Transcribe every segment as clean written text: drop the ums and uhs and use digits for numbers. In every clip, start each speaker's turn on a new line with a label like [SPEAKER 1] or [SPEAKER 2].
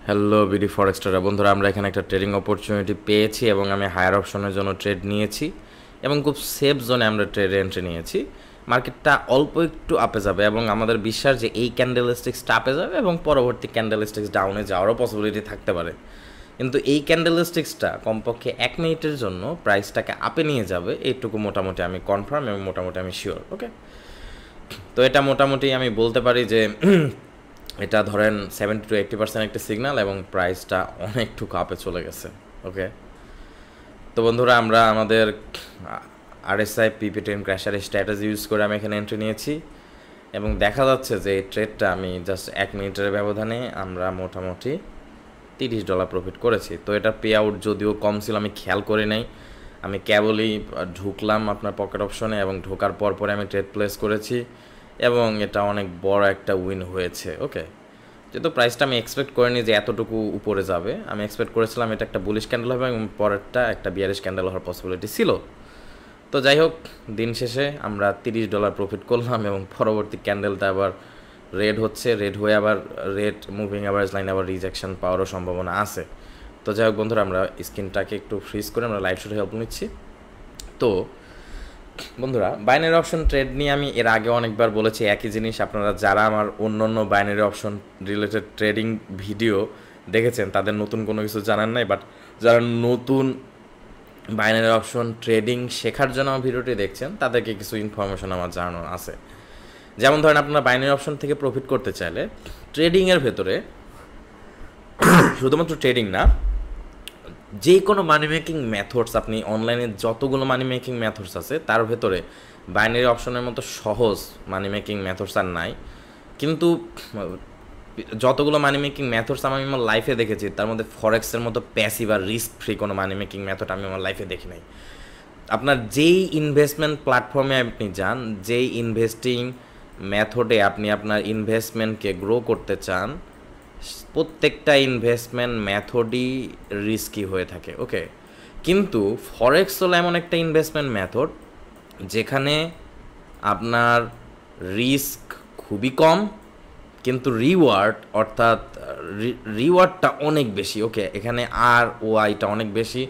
[SPEAKER 1] Hello BD ফরেক্স tedder বন্ধুরা, আমরা এখানে একটা ট্রেডিং অপরচুনিটি পেয়েছি এবং আমি হায়ার অপশনের জন্য ট্রেড নিয়েছি এবং খুব সেফ জোনে আমরা ট্রেডে এন্ট্রি নিয়েছি। মার্কেটটা অল্প একটু আপে যাবে এবং আমাদের বিশ্বাস যে এই ক্যান্ডেলস্টিক্সটা আপে যাবে এবং পরবর্তী ক্যান্ডেলস্টিক্স ডাউনে যাওয়ারও পসিবিলিটি থাকতে পারে, কিন্তু এই ক্যান্ডেলস্টিক্সটা কমপক্ষে 1 মিনিটের জন্য প্রাইসটাকে আপে নিয়ে যাবে, এইটুকু মোটামুটি আমি কনফার্ম এবং মোটামুটি আমি শিওর। ওকে, তো এটা মোটামুটি আমি বলতে পারি যে এটা ধরেন 70-80% একটা সিগন্যাল এবং প্রাইসটা অনেকটুকু আপে চলে গেছে। ওকে, তো বন্ধুরা আমরা আমাদের আরএসআই পিপি10 ক্র্যাশার স্ট্র্যাটেজি ইউজ করে আমি এখানে এন্ট্রি নিয়েছি এবং দেখা যাচ্ছে যে এই ট্রেডটা আমি জাস্ট 1 মিনিটের ব্যবধানে আমরা মোটামুটি $30 প্রফিট করেছি। তো এটা পে আউট যদিও কম ছিল আমি খেয়াল করি নাই, আমি কেবলই ঢুকলাম আপনার পকেট অপশনে এবং ঢোকার পরে আমি ট্রেড প্লেস করেছি এবং এটা অনেক বড় একটা উইন হয়েছে। ওকে, যেহেতু প্রাইসটা আমি এক্সপেক্ট করিনি যে এতটুকু উপরে যাবে, আমি এক্সপেক্ট করেছিলাম এটা একটা বুলিশ ক্যান্ডেল হবে এবং পরেরটা একটা বিয়ারিশ ক্যান্ডেল হওয়ার পসিবিলিটি ছিল। তো যাই হোক, দিন শেষে আমরা $30 প্রফিট করলাম এবং পরবর্তী ক্যান্ডেলটা আবার রেড হচ্ছে, রেড হয়ে আবার রেড মুভিং অ্যাভারেজ লাইন আবার রিজেকশন পাওয়ারও সম্ভাবনা আছে। তো যাই হোক বন্ধুরা, আমরা স্ক্রিনটাকে একটু ফ্রিজ করে আমরা লাইভ শোতে হেল্প নিচ্ছি। তো বন্ধুরা, বাইনারি অপশন ট্রেড নিয়ে আমি এর আগে অনেকবার বলেছি একই জিনিস। আপনারা যারা আমার অন্য binary option related trading video দেখেছেন তাদের নতুন কোনো কিছু জানার নাই, বাট যারা নতুন বাইনারি অপশন ট্রেডিং শেখার জন্য আমার ভিডিওটি দেখছেন তাদেরকে কিছু ইনফরমেশন আমার জানানো আছে। যেমন ধরেন, আপনারা বাইনারি অপশন থেকে প্রফিট করতে চাইলে ট্রেডিংয়ের ভেতরে শুধুমাত্র ট্রেডিং না, যে কোনো মানি মেকিং মেথডস, আপনি অনলাইনে যতগুলো মানি মেকিং মেথডস আছে তার ভেতরে বাইনারি অপশনের মতো সহজ মানি মেকিং মেথডস আর নাই। কিন্তু যতগুলো মানি মেকিং মেথডস আমি আমার লাইফে দেখেছি তার মধ্যে ফরেক্সের মতো প্যাসিভ আর রিস্ক ফ্রি কোনো মানি মেকিং মেথড আমি আমার লাইফে দেখি নাই। আপনার যেই ইনভেস্টমেন্ট প্ল্যাটফর্মে আপনি যান, যেই ইনভেস্টিং মেথডে আপনি আপনার ইনভেস্টমেন্টকে গ্রো করতে চান, প্রত্যেকটা ইনভেস্টমেন্ট মেথডই রিস্কি হয়ে থাকে। ওকে, কিন্তু ফরেক্স হলো এমন একটা ইনভেস্টমেন্ট মেথড যেখানে আপনার রিস্ক খুবই কম কিন্তু রিওয়ার্ড, অর্থাৎ রিওয়ার্ডটা অনেক বেশি। ওকে, এখানে আর ও আইটা অনেক বেশি।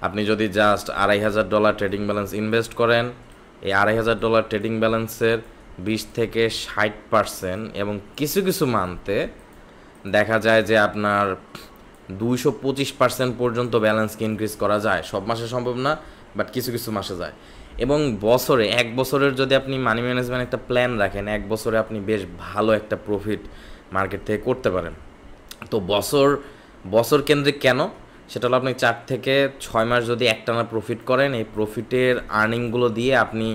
[SPEAKER 1] আপনি যদি জাস্ট $2,500 ট্রেডিং ব্যালেন্স ইনভেস্ট করেন, এই $2,500 ট্রেডিং ব্যালেন্সের 20-60% এবং কিছু কিছু মান্থে দেখা যায় যে আপনার 225% পর্যন্ত ব্যালেন্সকে ইনক্রিজ করা যায়। সব মাসে সম্ভব না, বাট কিছু কিছু মাসে যায়। এবং বছরে, 1 বছরের যদি আপনি মানি ম্যানেজমেন্ট একটা প্ল্যান রাখেন, 1 বছরে আপনি বেশ ভালো একটা প্রফিট মার্কেট থেকে করতে পারেন। তো বছর কেন্দ্রিক কেন, সেটা হলো আপনি 4 থেকে 6 মাস যদি একটানা প্রফিট করেন, এই প্রফিটের আর্নিংগুলো দিয়ে আপনি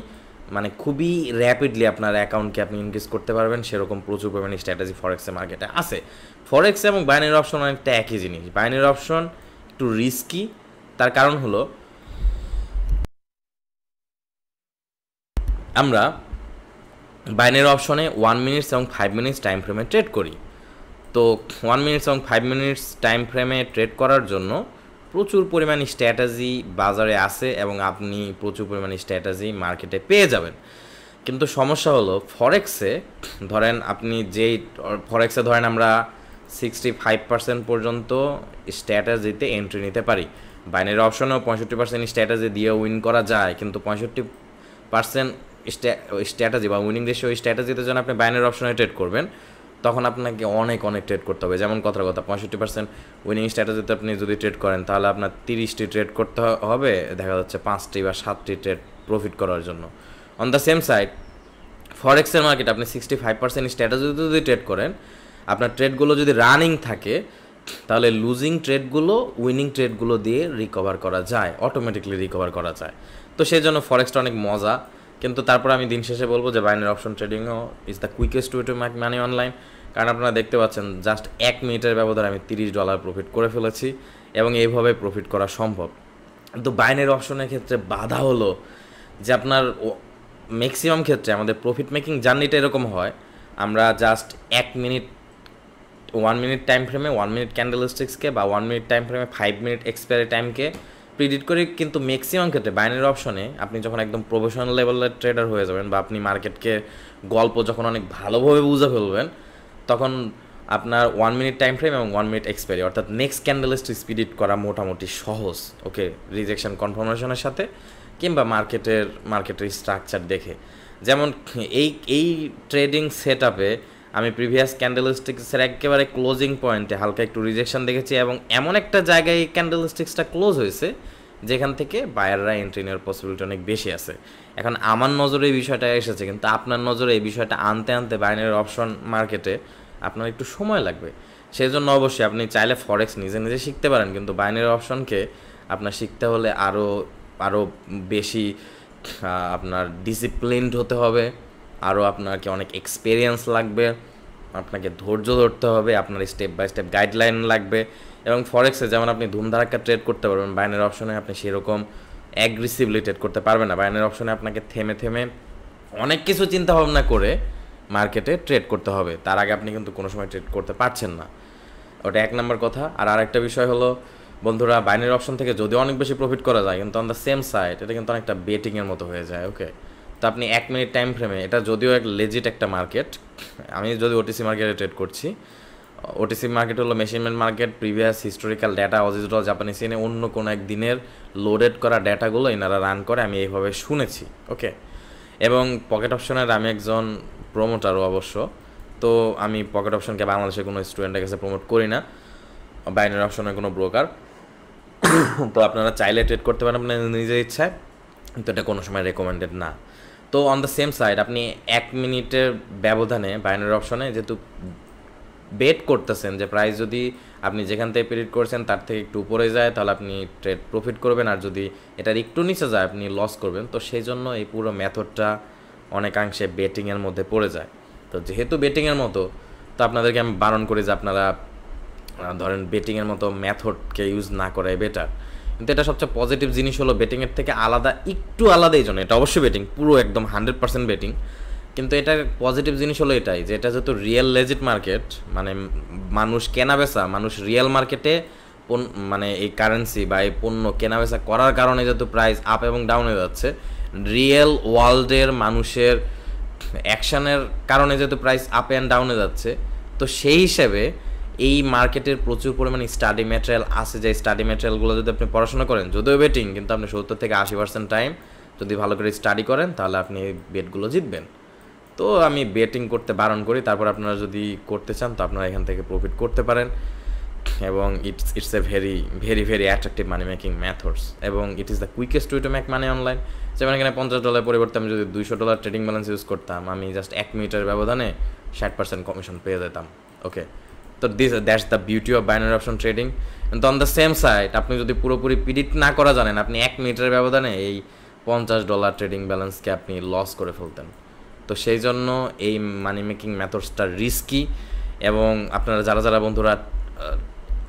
[SPEAKER 1] মানে খুবই র্যাপিডলি আপনার অ্যাকাউন্টকে আপনি ইনক্রিজ করতে পারবেন। সেরকম প্রচুর পরিমাণে স্ট্র্যাটেজি ফরেক্সের মার্কেটে আছে। ফরেক্স এবং বাইনারি অপশন অনেকটা একই জিনিস। বাইনারি অপশন একটু রিস্কি, তার কারণ হলো আমরা বাইনারি অপশনে 1 মিনিটস এবং 5 মিনিটস টাইম ফ্রেমে ট্রেড করি। তো 1 মিনিটস এবং 5 মিনিটস টাইম ফ্রেমে ট্রেড করার জন্য প্রচুর পরিমাণ স্ট্র্যাটেজি বাজারে আছে এবং আপনি প্রচুর পরিমাণ স্ট্র্যাটেজি মার্কেটে পেয়ে যাবেন। কিন্তু সমস্যা হলো ফরেক্সে, ধরেন আপনি ফরেক্সে ধরেন আমরা 65% পর্যন্ত স্ট্র্যাটেজিতে এন্ট্রি নিতে পারি। বাইনারি অপশনেও 65% স্ট্র্যাটেজি দিয়ে উইন করা যায়, কিন্তু 65% স্ট্র্যাটেজি বা উইনিং রেশিও স্ট্র্যাটেজিতে যখন আপনি বাইনারি অপশনে ট্রেড করবেন তখন আপনাকে অনেক ট্রেড করতে হবে। যেমন কথার কথা, 65% উইনিং স্ট্র্যাটেজিতে আপনি যদি ট্রেড করেন তাহলে আপনার 30টি ট্রেড করতে হবে, দেখা যাচ্ছে 5টি বা 7টি ট্রেড প্রফিট করার জন্য। অন দ্য সেম সাইড ফরেক্সের মার্কেট আপনি 65% স্ট্র্যাটেজিতে যদি ট্রেড করেন, আপনার ট্রেডগুলো যদি রানিং থাকে তাহলে লুজিং ট্রেডগুলো উইনিং ট্রেডগুলো দিয়ে রিকভার করা যায়, অটোমেটিকলি রিকভার করা যায়। তো সেই জন্য ফরেক্সটা অনেক মজা। কিন্তু তারপর আমি দিন শেষে বলবো যে বাইনারি অপশন ট্রেডিংও is the quickest way to make money online. কারণ আপনারা দেখতে পাচ্ছেন জাস্ট 1 মিনিটের ব্যবধানে আমি $30 প্রফিট করে ফেলেছি এবং এইভাবে প্রফিট করা সম্ভব। কিন্তু বাইনারি অপশনের ক্ষেত্রে বাধা হলো যে আপনার ম্যাক্সিমাম ক্ষেত্রে আমাদের প্রফিট মেকিং জার্নিটা এরকম হয়, আমরা জাস্ট 1 মিনিট টাইম ফ্রেমে 1 মিনিট ক্যান্ডেলস্টিক্সকে বা 1 মিনিট টাইম ফ্রেমে 5 মিনিট এক্সপায়ারি টাইমকে প্রিডিক্ট করি। কিন্তু ম্যাক্সিমাম ক্ষেত্রে বাইনারি অপশনে আপনি যখন একদম প্রফেশনাল লেভেলের ট্রেডার হয়ে যাবেন বা আপনি মার্কেটকে গল্প যখন অনেক ভালোভাবে বুঝে ফেলবেন, তখন আপনার 1 মিনিট টাইম ফ্রেম এবং 1 মিনিট এক্সপায়ারি, অর্থাৎ নেক্সট ক্যান্ডেলস্টিক স্পিড করা মোটামুটি সহজ। ওকে, রিজেকশন কনফার্মেশনের সাথে কিংবা মার্কেটের স্ট্রাকচার দেখে। যেমন এই ট্রেডিং সেট আপে আমি প্রিভিয়াস ক্যান্ডেলস্টিক্সের একেবারে ক্লোজিং পয়েন্টে হালকা একটু রিজেকশন দেখেছি এবং এমন একটা জায়গায় এই ক্যান্ডেলস্টিক্সটা ক্লোজ হয়েছে যেখান থেকে বায়াররা এন্ট্রি নেওয়ার পসিবিলিটি অনেক বেশি আছে। এখন আমার নজরে এই বিষয়টা এসেছে, কিন্তু আপনার নজরে এই বিষয়টা আনতে বাইনারি অপশন মার্কেটে আপনার একটু সময় লাগবে। সেই জন্য অবশ্যই আপনি চাইলে ফরেক্স নিজে শিখতে পারেন, কিন্তু বাইনারি অপশনকে আপনার শিখতে হলে আরও বেশি আপনার ডিসিপ্লিনড হতে হবে, আরও আপনাকে অনেক এক্সপিরিয়েন্স লাগবে, আপনাকে ধৈর্য ধরতে হবে, আপনার স্টেপ বাই স্টেপ গাইডলাইন লাগবে। এবং ফরেক্সে যেমন আপনি ধুমধারাক্কা ট্রেড করতে পারবেন, বাইনারি অপশনে আপনি সেরকম অ্যাগ্রেসিভলি ট্রেড করতে পারবেন না। বাইনারি অপশনে আপনাকে থেমে অনেক কিছু চিন্তা ভাবনা করে মার্কেটে ট্রেড করতে হবে, তার আগে আপনি কিন্তু কোনো সময় ট্রেড করতে পারছেন না। ওটা এক নম্বর কথা। আর আরেকটা বিষয় হলো বন্ধুরা, বাইনারি অপশন থেকে যদিও অনেক বেশি প্রফিট করা যায়, কিন্তু অন দ্য সেম সাইড এটা কিন্তু অনেকটা বেটিংয়ের মতো হয়ে যায়। ওকে, তো আপনি 1 মিনিট টাইম ফ্রেমে, এটা যদিও এক লেজিট একটা মার্কেট, আমি যদি ওটিসি মার্কেটে ট্রেড করছি, ওটিসি মার্কেট হলো মেশিনমেন্ট মার্কেট, প্রিভিয়াস হিস্টোরিক্যাল ডেটা অজিজ ডল জাপানি সিনে অন্য কোনো এক দিনের লোডেড করা ডেটাগুলো এনারা রান করে, আমি এইভাবে শুনেছি। ওকে, এবং পকেট অপশনের আমি একজন প্রমোটারও অবশ্য, তো আমি পকেট অপশনকে বাংলাদেশের কোনো স্টুডেন্টের কাছে প্রমোট করি না, বাইনারি অপশনের কোনো ব্রোকার। তো আপনারা চাইলে ট্রেড করতে পারেন আপনার নিজের ইচ্ছায়, কিন্তু এটা কোনো সময় রেকমেন্ডেড না। তো অন দ্য সেম সাইড আপনি 1 মিনিটের ব্যবধানে বাইনারি অপশনে যেহেতু বেট করতেছেন যে প্রাইস যদি আপনি যেখান থেকে প্রেডিক্ট করছেন তার থেকে একটু উপরে যায় তাহলে আপনি ট্রেড প্রফিট করবেন, আর যদি এটার একটু নিচে যায় আপনি লস করবেন। তো সেই জন্য এই পুরো মেথডটা অনেকাংশে বেটিংয়ের মধ্যে পড়ে যায়। তো যেহেতু বেটিংয়ের মতো, তো আপনাদেরকে আমি বারণ করি যে আপনারা ধরেন বেটিংয়ের মতো মেথডকে ইউজ না করাই বেটার। কিন্তু এটা সবচেয়ে পজিটিভ জিনিস হলো বেটিংয়ের থেকে আলাদা, একটু আলাদা এই জন্য, এটা অবশ্যই বেটিং, পুরো একদম 100% বেটিং, কিন্তু এটার পজিটিভ জিনিস হলো এটাই যে এটা যেহেতু রিয়েল লেজিট মার্কেট, মানে মানুষ কেনাবেচা, মানুষ রিয়েল মার্কেটে মানে এই কারেন্সি বা এই পণ্য কেনাবেচা করার কারণে যেহেতু প্রাইস আপ এবং ডাউনে যাচ্ছে, রিয়েল ওয়ার্ল্ডের মানুষের অ্যাকশনের কারণে যেহেতু প্রাইস আপ অ্যান্ড ডাউনে যাচ্ছে, তো সেই হিসেবে এই মার্কেটের প্রচুর পরিমাণে স্টাডি ম্যাটেরিয়াল আছে, যে স্টাডি ম্যাটেরিয়ালগুলো যদি আপনি পড়াশোনা করেন, যদিও বেটিং, কিন্তু আপনি 70 থেকে 80% টাইম যদি ভালো করে স্টাডি করেন তাহলে আপনি এই বেটগুলো জিতবেন। তো আমি বেটিং করতে বারণ করি, তারপর আপনারা যদি করতে চান তো আপনারা এখান থেকে প্রফিট করতে পারেন, এবং it's a very attractive money making methods, এবং it is the quickest way to make money online. যেমন এখানে $50 পরিবর্তে আমি যদি $200 ট্রেডিং ব্যালেন্স ইউজ করতাম, আমি জাস্ট 1 মিনিটের ব্যবধানে 60% কমিশন পেয়ে যেতাম। ওকে, তো that's the beauty of binary option trading. কিন্তু অন দ্য সেম সাইড আপনি যদি পুরোপুরি প্রিডিক্ট না করা জানেন, আপনি 1 মিনিটের ব্যবধানে এই $50 ট্রেডিং ব্যালেন্সকে আপনি লস করে ফেলতেন। তো সেই জন্য এই মানি মেকিং মেথডসটা রিস্কি, এবং আপনারা যারা বন্ধুরা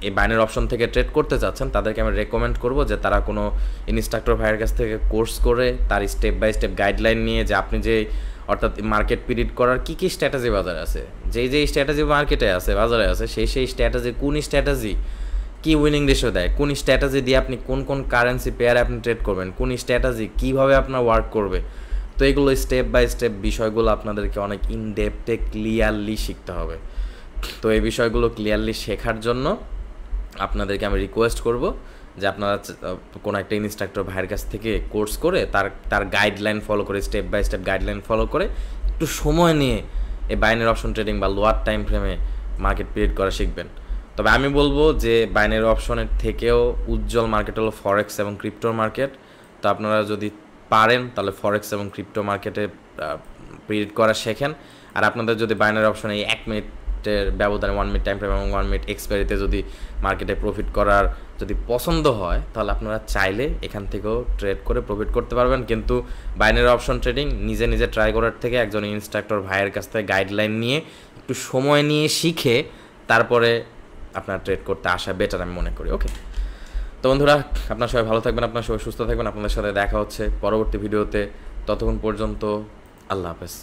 [SPEAKER 1] এই বাইনারি অপশন থেকে ট্রেড করতে চাচ্ছেন তাদেরকে আমি রেকমেন্ড করব যে তারা কোনো ইনস্ট্রাক্টর ভাইয়ের কাছ থেকে কোর্স করে তার স্টেপ বাই স্টেপ গাইডলাইন নিয়ে, যে আপনি যে অর্থাৎ মার্কেট প্রিডিক্ট করার কী স্ট্র্যাটেজি বাজারে আছে, যেই স্ট্র্যাটেজি মার্কেটে আছে, বাজারে আছে, সেই স্ট্র্যাটেজি, কোন স্ট্র্যাটেজি কী উইনিং রেশিও দেয়, কোন স্ট্র্যাটেজি দিয়ে আপনি কোন কারেন্সি পেয়ারে আপনি ট্রেড করবেন, কোন স্ট্র্যাটেজি কীভাবে আপনার ওয়ার্ক করবে। তো এগুলো স্টেপ বাই স্টেপ বিষয়গুলো আপনাদেরকে অনেক ইনডেপথে ক্লিয়ারলি শিখতে হবে। তো এই বিষয়গুলো ক্লিয়ারলি শেখার জন্য আপনাদেরকে আমি রিকোয়েস্ট করব যে আপনারা কোনো একটা ইনস্ট্রাক্টর ভাইয়ের কাছ থেকে কোর্স করে তার গাইডলাইন ফলো করে, step by step guideline follow করে একটু সময় নিয়ে এই বাইনারি অপশন ট্রেডিং বা লোয়ার টাইম ফ্রেমে মার্কেট পিরিয়ড করা শিখবেন। তবে আমি বলবো যে বাইনারি অপশনের থেকেও উজ্জ্বল মার্কেট হলো ফরেক্স এবং ক্রিপ্টোর মার্কেট। তো আপনারা যদি পারেন তাহলে ফরেক্স এবং ক্রিপ্টো মার্কেটে পিরিয়ড করা শেখেন। আর আপনাদের যদি বাইনারি অপশনে এই 1 মিনিটের ব্যবধানে 1 মিনিট টাইম ফ্রেম এবং 1 মিনিট এক্সপায়ারিতে যদি মার্কেটে প্রফিট করার যদি পছন্দ হয় তাহলে আপনারা চাইলে এখান থেকেও ট্রেড করে প্রফিট করতে পারবেন। কিন্তু বাইনারি অপশন ট্রেডিং নিজে ট্রাই করার থেকে একজন ইনস্ট্রাক্টর ভাইয়ের কাছ থেকে গাইডলাইন নিয়ে একটু সময় নিয়ে শিখে তারপরে আপনার ট্রেড করতে আসা বেটার আমি মনে করি। ওকে, তো বন্ধুরা আপনার সবাই ভালো থাকবেন, আপনার সবাই সুস্থ থাকবেন, আপনাদের সাথে দেখা হচ্ছে পরবর্তী ভিডিওতে। ততক্ষণ পর্যন্ত আল্লাহ হাফেজ।